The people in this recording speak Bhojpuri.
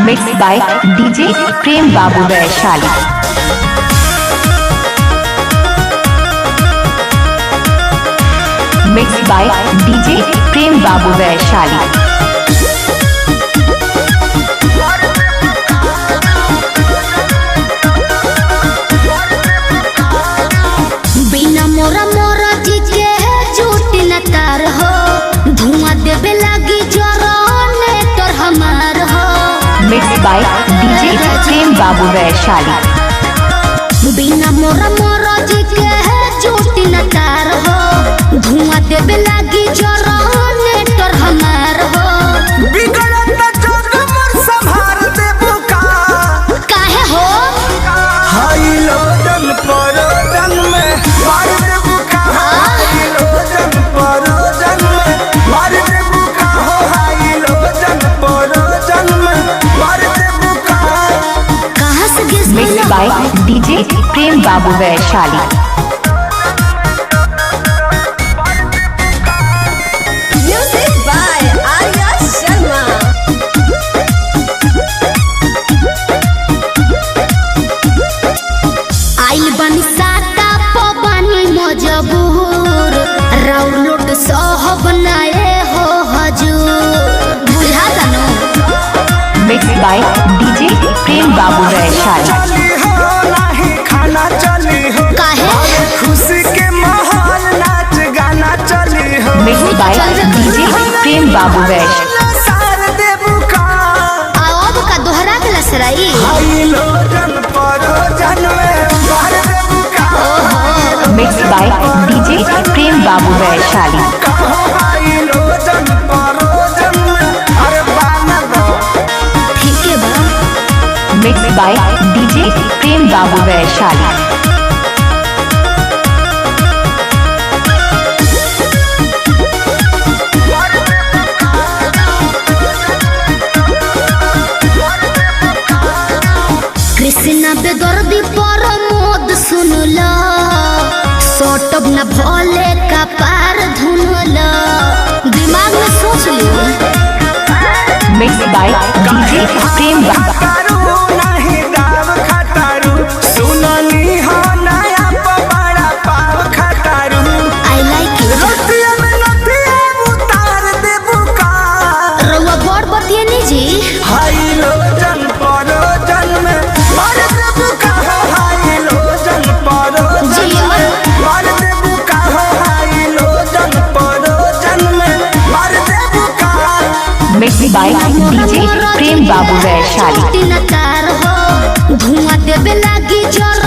Mixed by DJ Prem Babu Vaishali. Mixed by DJ Prem Babu Vaishali. बिना मोरा मोरा जी के झूठ न तार हो, धुआं देवे लगी जरने तोर हमार हो। Mixed by DJ Prem Babu Vaishali. बिना मोरा मोरा जी के झूठ न तार हो, धुआं देवे लगी जरने तोर हमार हो। बिगड़त जग मोर संभाल देबू का काहे हो हाई लोडन परोजन में मार देबू का हाई लोडन परोजन में मार देबू का हो हाई लोडन परोजन में मार देबू का कहाँ से गिर Mixed by DJ Prem Babu Vaishali. Music by Arya Sharma. आइल बनी साता पवानी मजबूर, राउर लोट सहब नाए हो हजूर। बुझा जानो Mixed by DJ Prem Babu Vaishali. चली हो नहीं खाना चली हो काहे खुशी के माहौल नाच गाना चली हो Mixed by DJ Prem Babu Vaishali. सार देबू का अब का दोहरा के लसराई। हाई लोडन परोजन में मार देबू का Mixed by DJ Prem Babu Vaishali. कहो हाई लोडन परोजन में अरे बाना दो ठीक है बा Mixed by DJ Prem Babu Vaishali. Krishna बेदर्दी प्रमोद सुनला, सोटब न भोले का पार धुनला। दिमाग में सोच लियो Mixed by DJ Prem Babu. खटारू नहीं दाव खटारू सुननी हो नया पवाड़ा पाव खटारू आई लाइक इट। रोटिया में नथिया उतार देबू का रउआ बड़ बतिए नी जी हाई लोजन परोजन में मार देबू का हो हाई लोजन परोजन में मार देबू का हो हाई लोजन परोजन में मार देबू का Mixed by DJ Prem Babu Vaishali. न तार हो, धुआं देवे लगी जर